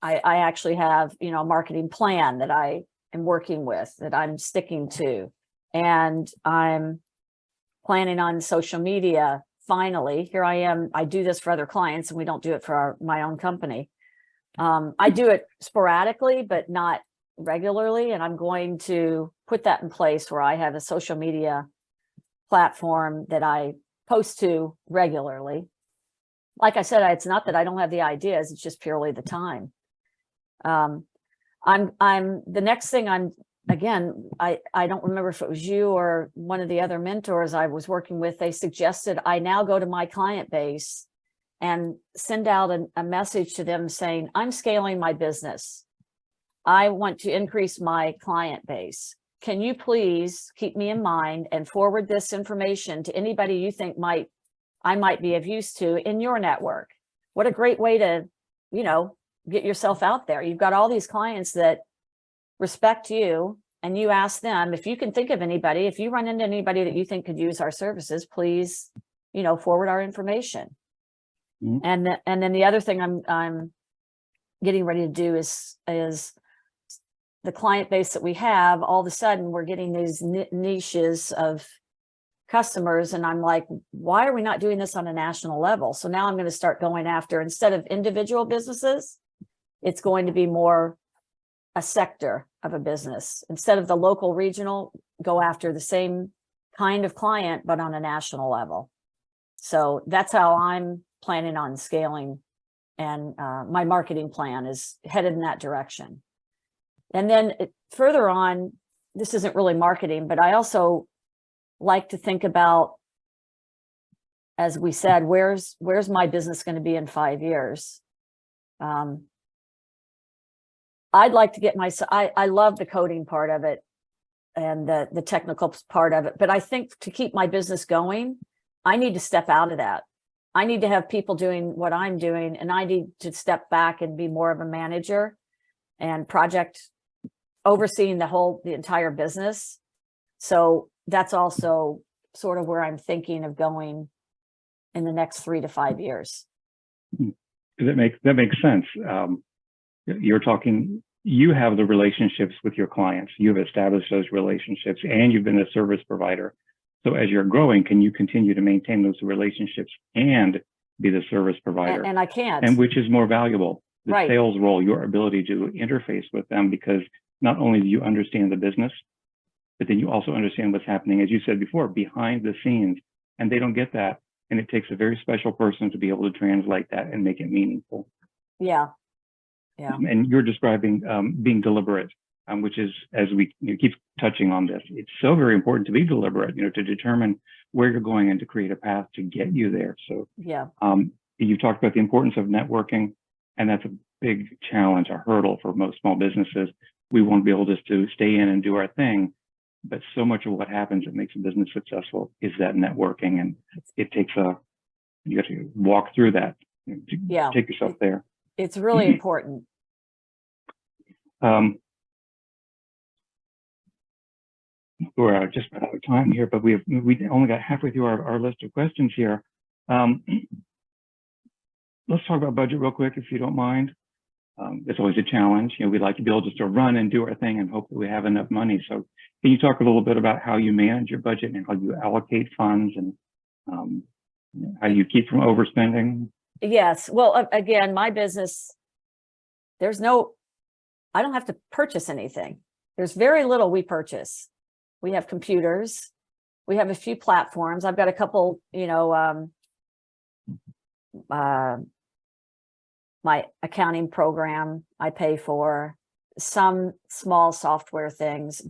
S2: I actually have, a marketing plan that I am working with, that I'm sticking to. And I'm planning on social media. Finally, here I am. I do this for other clients, and we don't do it for my own company. I do it sporadically, but not regularly. And I'm going to put that in place where I have a social media platform that I post to regularly. Like I said, it's not that I don't have the ideas, it's just purely the time. The next thing I don't remember if it was you or one of the other mentors I was working with, they suggested I now go to my client base and send out a message to them saying, I'm scaling my business. I want to increase my client base. Can you please keep me in mind and forward this information to anybody you think I might be of use to in your network? What a great way to, get yourself out there. You've got all these clients that respect you, and you ask them, if you can think of anybody, if you run into anybody that you think could use our services, please, forward our information. Mm-hmm. And then the other thing I'm getting ready to do is the client base that we have, all of a sudden we're getting these niches of customers. And I'm like, why are we not doing this on a national level? So now I'm going to start going after, instead of individual businesses, it's going to be more a sector of a business. Instead of the local regional, go after the same kind of client, but on a national level. So that's how I'm planning on scaling. And my marketing plan is headed in that direction. And then further on, this isn't really marketing, but I also like to think about, as we said, where's my business going to be in 5 years? I'd like to get I love the coding part of it and the technical part of it, but I think to keep my business going, I need to step out of that. I need to have people doing what I'm doing, and I need to step back and be more of a manager and project overseeing the entire business. So that's also sort of where I'm thinking of going in the next 3 to 5 years.
S1: That makes sense. You're talking, you have the relationships with your clients. You've established those relationships, and you've been a service provider. So as you're growing, can you continue to maintain those relationships and be the service provider?
S2: And I can't.
S1: And which is more valuable? The
S2: right.
S1: Sales role, your ability to interface with them, because not only do you understand the business, but then you also understand what's happening, as you said before, behind the scenes. And they don't get that. And it takes a very special person to be able to translate that and make it meaningful.
S2: Yeah. Yeah.
S1: And you're describing being deliberate, which is, as we keep touching on this, it's so very important to be deliberate, to determine where you're going and to create a path to get you there. So
S2: yeah,
S1: you talked about the importance of networking, and that's a big challenge, a hurdle for most small businesses. We want to be able just to stay in and do our thing, but so much of what happens that makes a business successful is that networking, and it takes you have to walk through that, to take yourself there.
S2: It's really important.
S1: We're just out of time here, but we only got halfway through our list of questions here. Let's talk about budget real quick, if you don't mind. It's always a challenge. We like to be able just to run and do our thing and hope that we have enough money. So can you talk a little bit about how you manage your budget and how you allocate funds and how you keep from overspending?
S2: Yes. Well, again, my business, I don't have to purchase anything. There's very little we purchase. We have computers. We have a few platforms. I've got a couple, my accounting program I pay for, some small software things,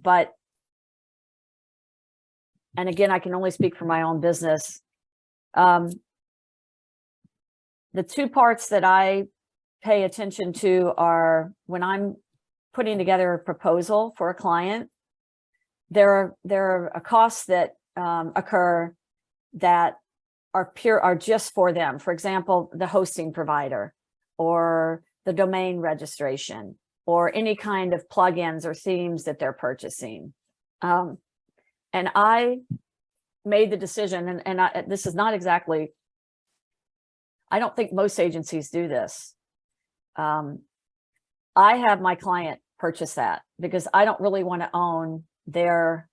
S2: and again, I can only speak for my own business. The two parts that I pay attention to are when I'm putting together a proposal for a client, there are costs that occur that are just for them. For example, the hosting provider or the domain registration or any kind of plugins or themes that they're purchasing. And I made the decision, and this is not exactly, I don't think most agencies do this. I have my client purchase that because I don't really want to own their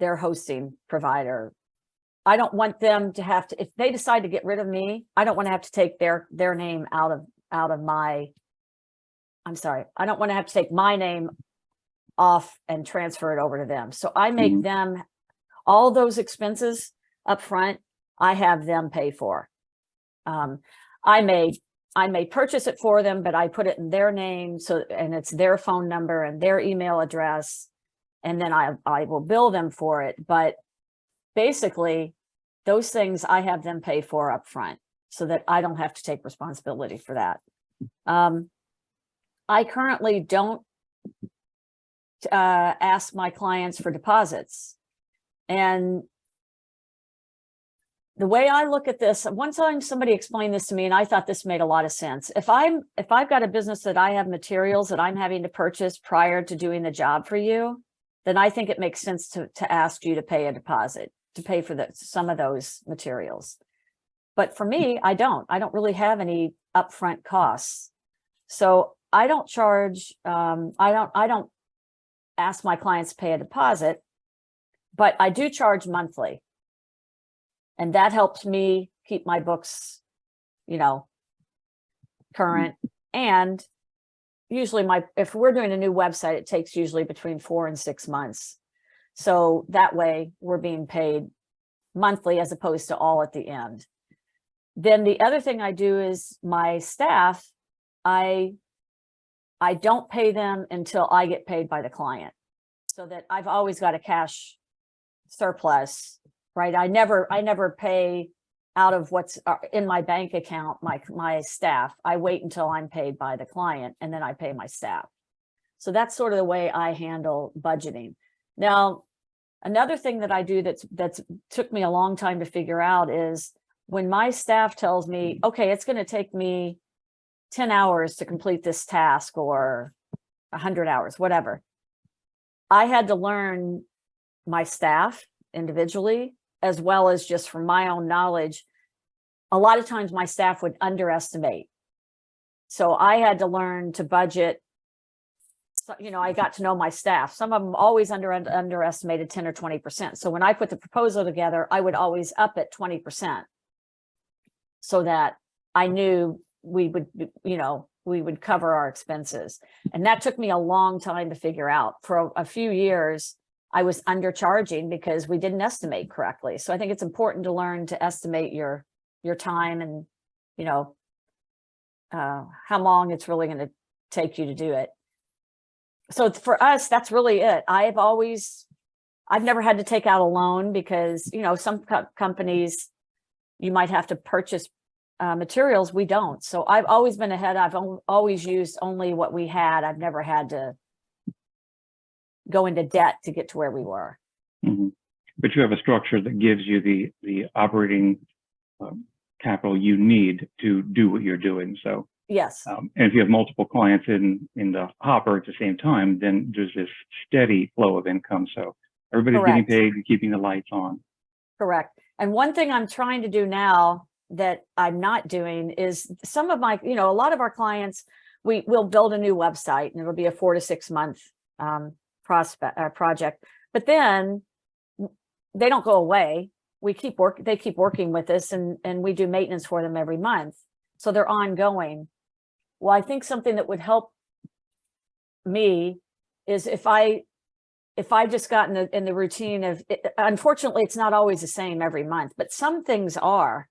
S2: hosting provider. I don't want them to have to, if they decide to get rid of me, I don't want to have to take their name out of my, I'm sorry, I don't want to have to take my name off and transfer it over to them. So I make them, all those expenses up front, I have them pay for. I may purchase it for them, but I put it in their name, and it's their phone number and their email address, and then I will bill them for it. But basically, those things I have them pay for up front so that I don't have to take responsibility for that. I currently don't ask my clients for deposits. And the way I look at this, one time somebody explained this to me and I thought this made a lot of sense. If I've got a business that I have materials that I'm having to purchase prior to doing the job for you, then I think it makes sense to ask you to pay a deposit, to pay for some of those materials. But for me, I don't really have any upfront costs. So I don't charge, I don't ask my clients to pay a deposit, but I do charge monthly. And that helps me keep my books, current. And usually if we're doing a new website, it takes usually between 4 and 6 months. So that way we're being paid monthly as opposed to all at the end. Then the other thing I do is my staff, I don't pay them until I get paid by the client, so that I've always got a cash surplus, right? I never pay out of what's in my bank account, my staff. I wait until I'm paid by the client and then I pay my staff. So that's sort of the way I handle budgeting. Now, another thing that I do that's took me a long time to figure out is when my staff tells me, okay, it's going to take me 10 hours to complete this task or 100 hours, whatever. I had to learn my staff individually, as well as just from my own knowledge. A lot of times my staff would underestimate. So I had to learn to budget. So, I got to know my staff. Some of them always underestimated 10 or 20%. So when I put the proposal together, I would always up it 20% so that I knew we would cover our expenses. And that took me a long time to figure out. For a few years, I was undercharging because we didn't estimate correctly. So I think it's important to learn to estimate your time and, how long it's really going to take you to do it. So for us, that's really it. I've never had to take out a loan because, some companies, you might have to purchase materials. We don't. So I've always been ahead. I've always used only what we had. I've never had to go into debt to get to where we were.
S1: Mm-hmm. But you have a structure that gives you the operating capital you need to do what you're doing. So
S2: yes.
S1: And if you have multiple clients in the hopper at the same time, then there's this steady flow of income. So everybody's
S2: Correct.
S1: getting paid and keeping the lights on.
S2: Correct. And one thing I'm trying to do now, that I'm not doing is some of my, a lot of our clients, we will build a new website and it'll be a 4 to 6 month project, but then they don't go away. They keep working with us, and we do maintenance for them every month. So they're ongoing. Well, I think something that would help me is if I just got in the routine of unfortunately, it's not always the same every month, but some things are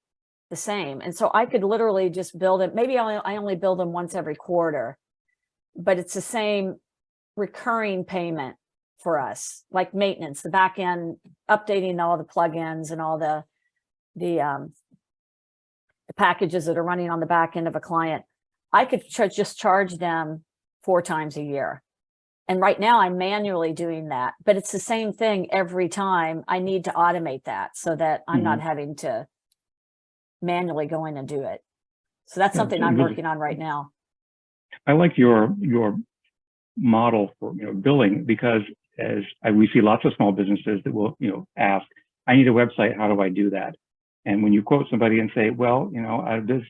S2: the same. And so I could literally just build it. Maybe I only build them once every quarter, but it's the same recurring payment for us, like maintenance, the back end, updating all the plugins and all the packages that are running on the back end of a client. I could just charge them 4 times a year. And right now I'm manually doing that, but it's the same thing every time. I need to automate that so that I'm not having to manually go in and do it. So that's something I'm working on right now.
S1: I like your model for billing, because we see lots of small businesses that will ask, I need a website, how do I do that? And when you quote somebody and say, well, out of this,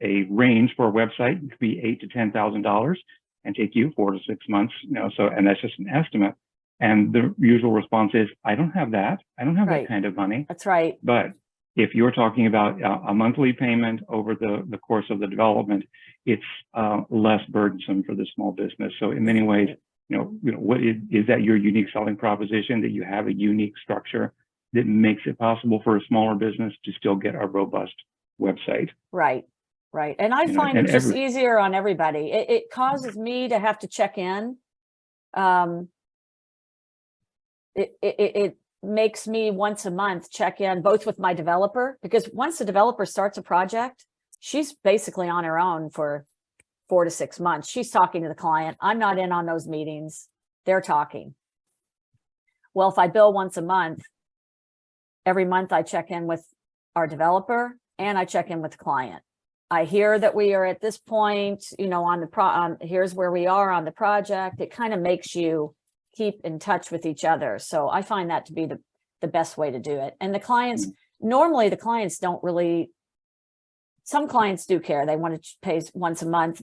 S1: a range for a website could be $8,000 to $10,000 and take you 4 to 6 months, and that's just an estimate. And the usual response is, I don't have that. I don't have that kind of money.
S2: That's right.
S1: But if you're talking about a monthly payment over the course of the development, it's less burdensome for the small business. So in many ways, what is that your unique selling proposition, that you have a unique structure that makes it possible for a smaller business to still get a robust website.
S2: Right. And I find it's just easier on everybody. It causes me to have to check in. It makes me once a month check in both with my developer, because once the developer starts a project, she's basically on her own for 4 to 6 months. She's talking to the client. I'm not in on those meetings. They're talking. Well, if I bill once a month, every month I check in with our developer and I check in with the client. I hear that we are at this point, here's where we are on the project. It kind of makes you keep in touch with each other. So I find that to be the best way to do it. And the clients, normally the clients don't really, some clients do care. They want to pay once a month.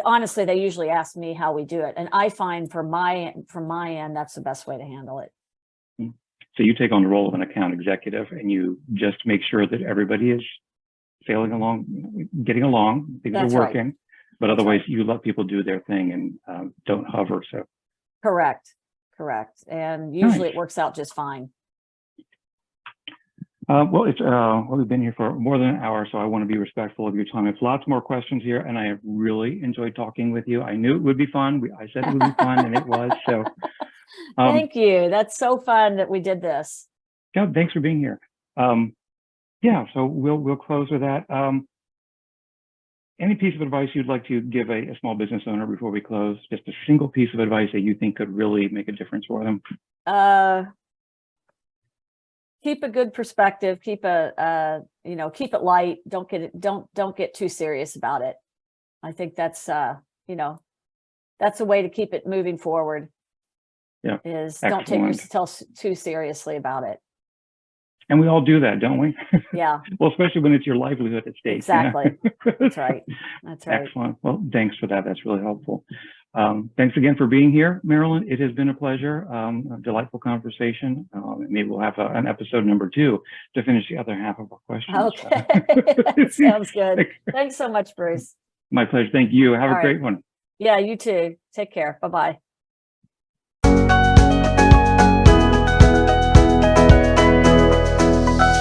S2: Honestly, they usually ask me how we do it. And I find from my end, that's the best way to handle it.
S1: So you take on the role of an account executive and you just make sure that everybody is sailing along, getting along, things are working, but otherwise you let people do their thing and don't hover. So
S2: correct. And usually it works out just fine.
S1: Well, we've been here for more than an hour, so I want to be respectful of your time. It's lots more questions here, and I have really enjoyed talking with you. I knew it would be fun. I said it would be fun, and it was. So,
S2: thank you. That's so fun that we did this.
S1: Yeah, thanks for being here. Yeah, so we'll close with that. Any piece of advice you'd like to give a small business owner before we close? Just a single piece of advice that you think could really make a difference for them. Keep a good perspective. Keep keep it light. Don't get too serious about it. I think that's that's a way to keep it moving forward. Yeah, is excellent. Don't take yourself too seriously about it. And we all do that, don't we? Yeah. Well, especially when it's your livelihood at stake. Exactly. That's right. That's right. Excellent. Well, thanks for that. That's really helpful. Thanks again for being here, Marilyn. It has been a pleasure, a delightful conversation. Maybe we'll have an episode number 2 to finish the other half of our questions. Okay. Sounds good. Thanks so much, Bruce. My pleasure. Thank you. Have a great one. Yeah, you too. Take care. Bye-bye.